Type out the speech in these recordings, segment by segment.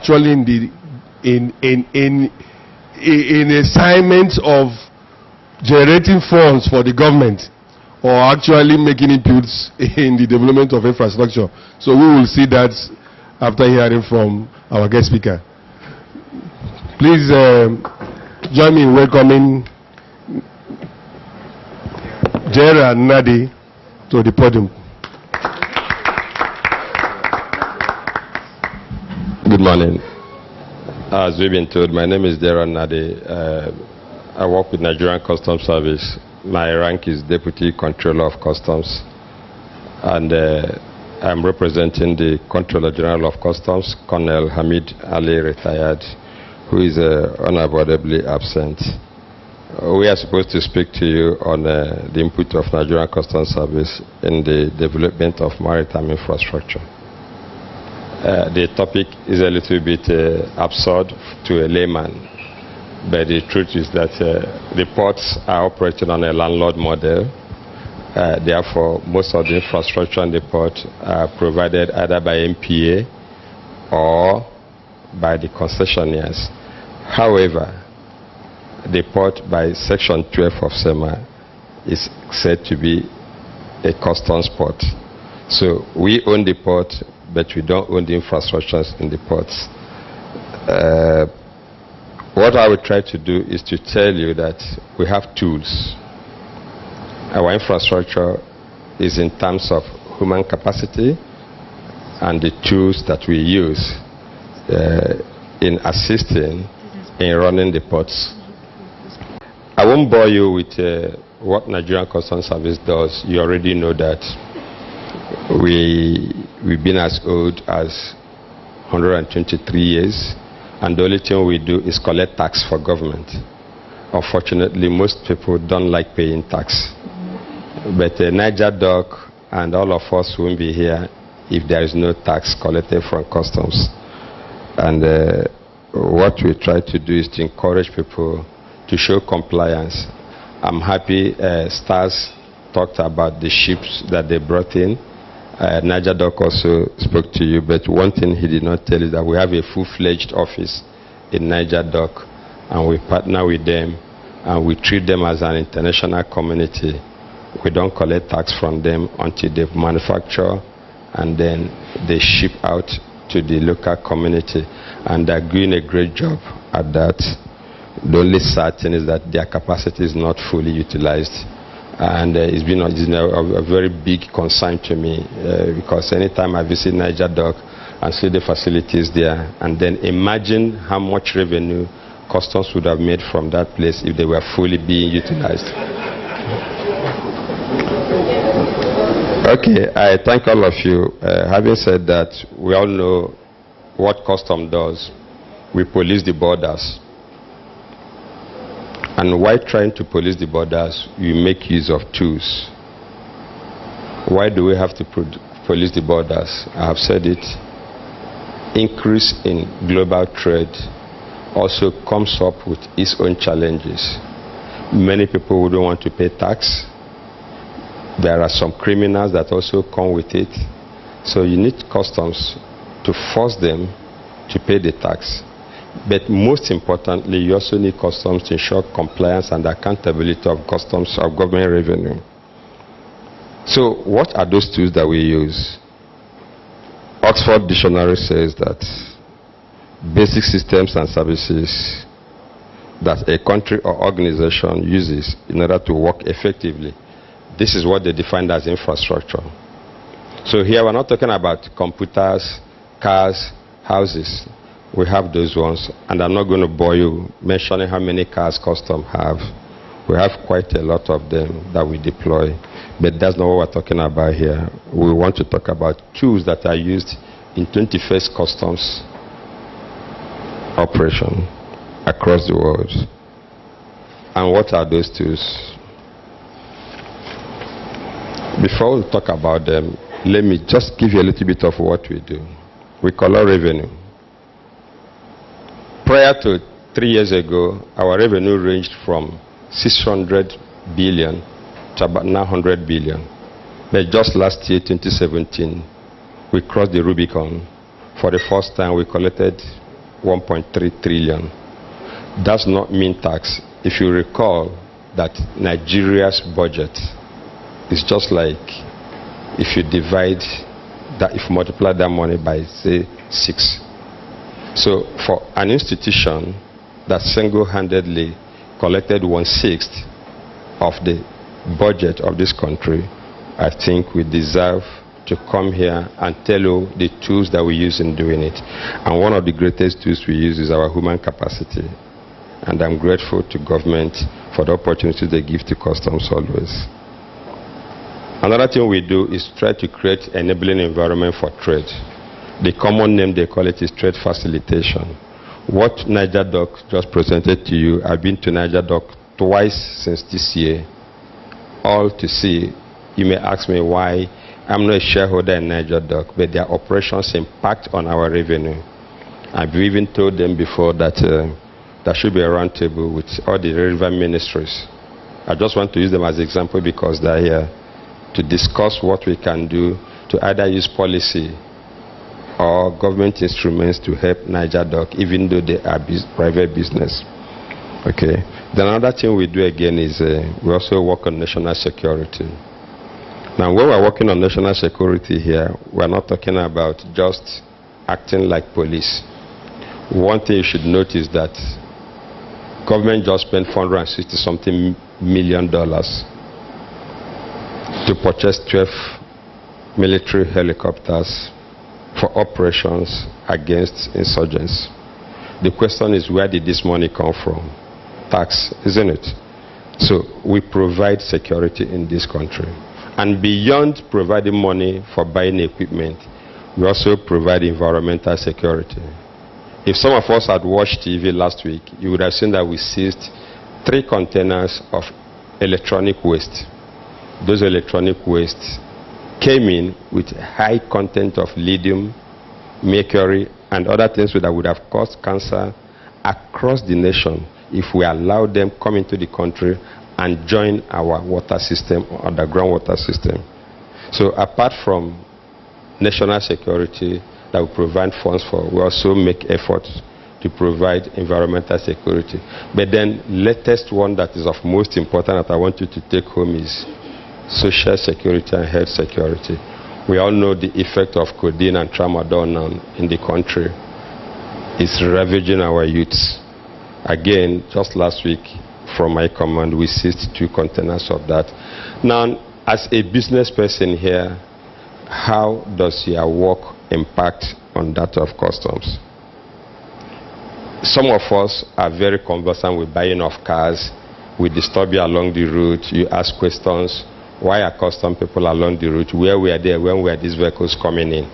actually in assignments of generating funds for the government, or actually making inputs in the development of infrastructure. So we will see that after hearing from our guest speaker. Please join me in welcoming GERARD NNADI to the podium. Good morning. As we've been told, my name is GERARD NNADI. I work with Nigerian Customs Service. My rank is Deputy Controller of Customs, and I'm representing the Controller General of Customs, Colonel Hameed Ali, retired, who is unavoidably absent. We are supposed to speak to you on the input of Nigerian Customs Service in the development of maritime infrastructure. The topic is a little bit absurd to a layman, but the truth is that the ports are operating on a landlord model. Therefore, most of the infrastructure in the port are provided either by MPA or by the concessionaires. However, the port by Section 12 of SEMA is said to be a customs port. So we own the port, but we don't own the infrastructures in the ports. What I would try to do is to tell you that we have tools. Our infrastructure is in terms of human capacity and the tools that we use in assisting in running the ports. I won't bore you with what Nigerian Customs Service does. You already know that we've been as old as 123 years. And the only thing we do is collect tax for government. Unfortunately, most people don't like paying tax. But Niger Dock and all of us won't be here if there is no tax collected from customs. And what we try to do is to encourage people to show compliance. I'm happy Stars talked about the ships that they brought in. Niger Dock also spoke to you, but one thing he did not tell is that we have a full-fledged office in Niger Dock, and we partner with them, and we treat them as an international community. We don't collect tax from them until they manufacture, and then they ship out to the local community, and they're doing a great job at that. The only sad thing is that their capacity is not fully utilized. And it's been a very big concern to me because anytime I visit Niger Dock and see the facilities there, and then imagine how much revenue customs would have made from that place if they were fully being utilized. Okay, I thank all of you. Having said that, we all know what custom does. We police the borders. And while trying to police the borders, we make use of tools. Why do we have to police the borders? I have said it. Increase in global trade also comes up with its own challenges. Many people who don't want to pay tax. There are some criminals that also come with it. So you need customs to force them to pay the tax. But most importantly, you also need customs to ensure compliance and accountability of customs of government revenue. So what are those tools that we use? Oxford Dictionary says that basic systems and services that a country or organization uses in order to work effectively. This is what they define as infrastructure. So here we're not talking about computers, cars, houses. We have those ones, and I'm not going to bore you mentioning how many cars customs have. We have quite a lot of them that we deploy, but that's not what we're talking about here. We want to talk about tools that are used in 21st customs operation across the world. And what are those tools? Before we talk about them, let me just give you a little bit of what we do. We collect revenue. Prior to 3 years ago, our revenue ranged from 600 billion to about 900 billion. But just last year, 2017, we crossed the Rubicon. For the first time, we collected 1.3 trillion. Does not mean tax. If you recall that Nigeria's budget is just like if you divide that, if you multiply that money by, say, 6. So for an institution that single-handedly collected 1/6 of the budget of this country, I think we deserve to come here and tell you the tools that we use in doing it. And one of the greatest tools we use is our human capacity. And I'm grateful to government for the opportunity they give to customs always. Another thing we do is try to create an enabling environment for trade. The common name they call it is trade facilitation. What NigerDoc just presented to you, I've been to NigerDoc twice since this year, all to see. You may ask me why I'm not a shareholder in NigerDoc, but their operations impact on our revenue. I've even told them before that there should be a roundtable with all the relevant ministries. I just want to use them as an example because they're here to discuss what we can do to either use policy or government instruments to help NigerDoc, even though they are private business. Okay. Then another thing we do again is we also work on national security. Now, when we're working on national security here, we're not talking about just acting like police. One thing you should notice that government just spent $460-something million to purchase 12 military helicopters for operations against insurgents. The question is, where did this money come from? Tax, isn't it? So we provide security in this country. And beyond providing money for buying equipment, we also provide environmental security. If some of us had watched TV last week, you would have seen that we seized 3 containers of electronic waste. Those electronic wastes came in with high content of lithium, mercury, and other things that would have caused cancer across the nation if we allowed them come into the country and join our water system, underground water system. So apart from national security that we provide funds for, we also make efforts to provide environmental security. But then latest one that is of most important that I want you to take home is social security and health security. We all know the effect of codeine and tramadol now in the country is ravaging our youths. Again, just last week, from my command, we seized 2 containers of that. Now, as a business person here, how does your work impact on that of customs? Some of us are very conversant with buying of cars. We disturb you along the route. You ask questions. Why are custom people along the route? Where we are there? When were these vehicles coming in?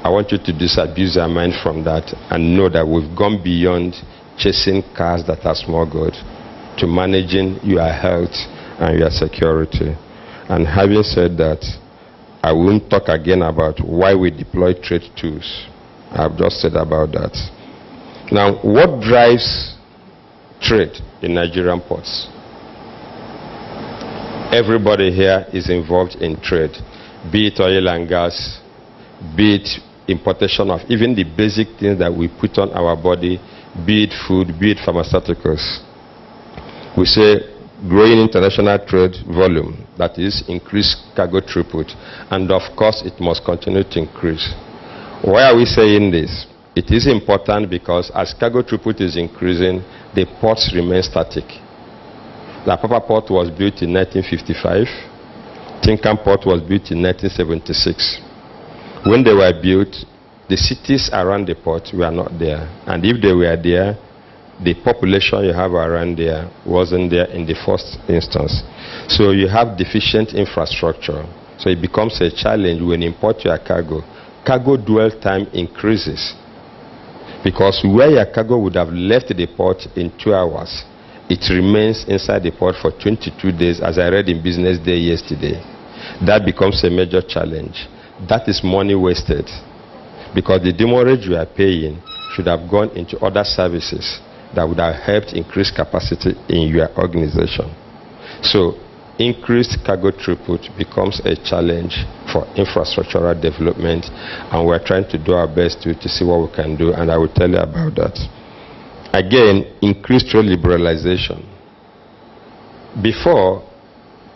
I want you to disabuse your mind from that and know that we've gone beyond chasing cars that are smuggled to managing your health and your security. And having said that, I won't talk again about why we deploy trade tools. I've just said about that. Now, what drives trade in Nigerian ports? Everybody here is involved in trade, be it oil and gas, be it importation of even the basic things that we put on our body, be it food, be it pharmaceuticals. We say growing international trade volume, that is increased cargo throughput, and of course it must continue to increase. Why are we saying this? It is important because as cargo throughput is increasing, the ports remain static. The Apapa port was built in 1955. Tinkan port was built in 1976. When they were built, the cities around the port were not there. And if they were there, the population you have around there wasn't there in the first instance. So you have deficient infrastructure. So it becomes a challenge when you import your cargo. Cargo dwell time increases. Because where your cargo would have left the port in 2 hours, it remains inside the port for 22 days, as I read in Business Day yesterday. That becomes a major challenge. That is money wasted. Because the demurrage you are paying should have gone into other services that would have helped increase capacity in your organization. So increased cargo throughput becomes a challenge for infrastructural development, and we're trying to do our best to see what we can do, and I will tell you about that. Again, increased trade liberalization. Before,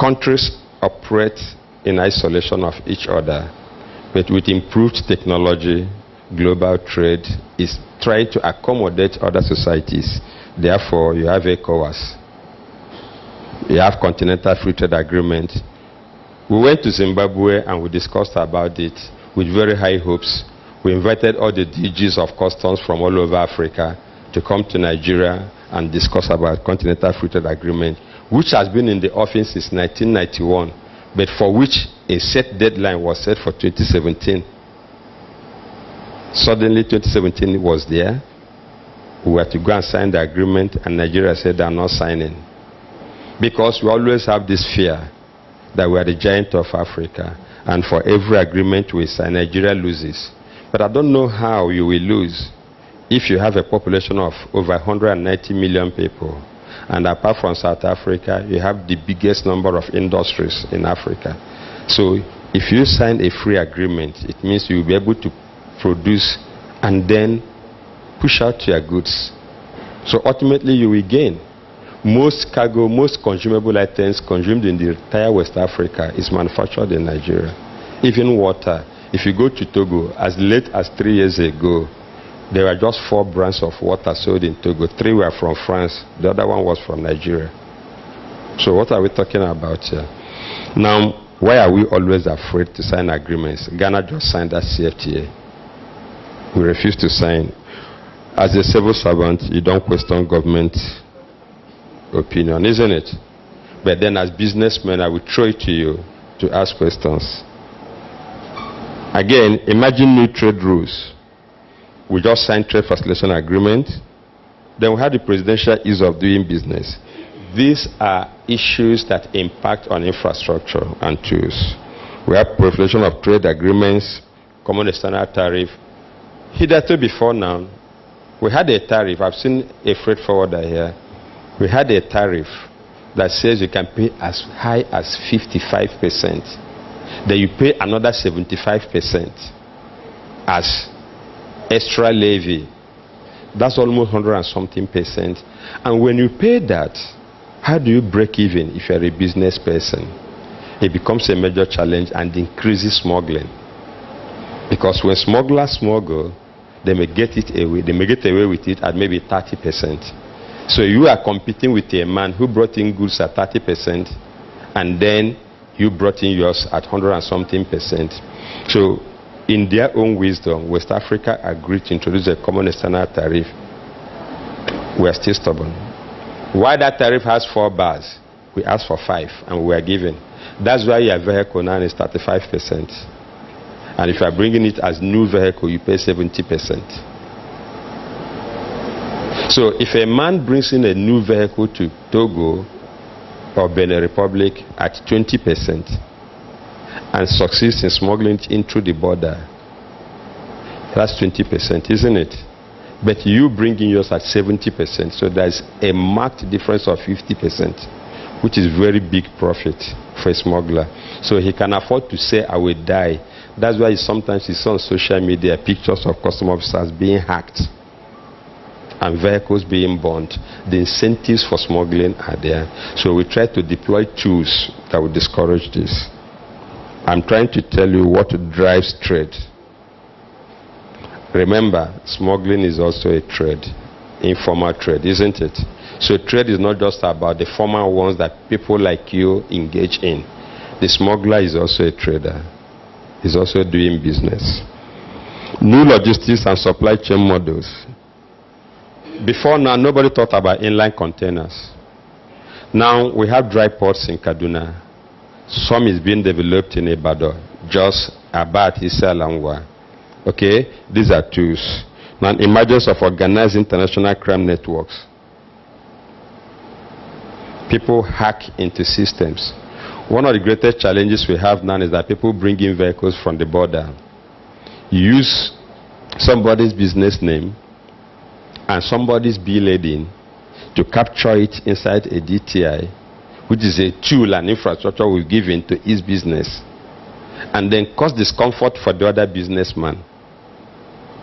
countries operate in isolation of each other, but with improved technology, global trade is trying to accommodate other societies. Therefore, you have ECOWAS. You have Continental Free Trade Agreement. We went to Zimbabwe and we discussed about it with very high hopes. We invited all the DGs of customs from all over Africa to come to Nigeria and discuss about Continental Free Trade Agreement, which has been in the offing since 1991, but for which a set deadline was set for 2017. Suddenly 2017 was there. We were to go and sign the agreement, and Nigeria said they are not signing. Because we always have this fear that we are the giant of Africa, and for every agreement we sign, Nigeria loses. But I don't know how you will lose if you have a population of over 190 million people, and apart from South Africa, you have the biggest number of industries in Africa. So if you sign a free agreement, it means you will be able to produce and then push out your goods. So ultimately you will gain. Most cargo, most consumable items consumed in the entire West Africa is manufactured in Nigeria. Even water. If you go to Togo, as late as 3 years ago, there were just 4 brands of water sold in Togo. 3 were from France. The other one was from Nigeria. So what are we talking about here? Now, why are we always afraid to sign agreements? Ghana just signed that CFTA. We refuse to sign. As a civil servant, you don't question government opinion, isn't it? But then as businessmen, I will throw it to you to ask questions. Again, imagine new trade rules. We just signed trade facilitation agreement. Then we had the presidential ease of doing business. These are issues that impact on infrastructure and tools. We have proliferation of trade agreements, common external tariff. Hitherto before now, we had a tariff. I've seen a freight forwarder here. We had a tariff that says you can pay as high as 55%. Then you pay another 75% as extra levy. That's almost 100 and something percent. And when you pay that, how do you break even if you're a business person? It becomes a major challenge and increases smuggling. Because when smugglers smuggle, they may get it away. They may get away with it at maybe 30%. So you are competing with a man who brought in goods at 30%, and then you brought in yours at 100 and something percent. So in their own wisdom, West Africa agreed to introduce a common external tariff. We are still stubborn. Why that tariff has 4 bars? We asked for 5 and we were given. That's why your vehicle now is 35%. And if you are bringing it as new vehicle, you pay 70%. So if a man brings in a new vehicle to Togo or Benin Republic at 20% and succeeds in smuggling it in through the border, that's 20%, isn't it? But you bringing yours at 70%, so there's a marked difference of 50%, which is very big profit for a smuggler. So he can afford to say, I will die. That's why sometimes you see on social media pictures of customs officers being hacked and vehicles being burnt. The incentives for smuggling are there. So we try to deploy tools that will discourage this. I'm trying to tell you what drives trade. Remember, smuggling is also a trade, informal trade, isn't it? So trade is not just about the formal ones that people like you engage in. The smuggler is also a trader. He's also doing business. New logistics and supply chain models. Before now, nobody thought about inline containers. Now we have dry ports in Kaduna. Some is being developed in Ibadan, just about Isalangwa. Okay, these are tools. Now, emergence of organized international crime networks. People hack into systems. One of the greatest challenges we have now is that people bring in vehicles from the border, use somebody's business name and somebody's bill heading to capture it inside a DTI, which is a tool and infrastructure we've given to his business, and then cause discomfort for the other businessman.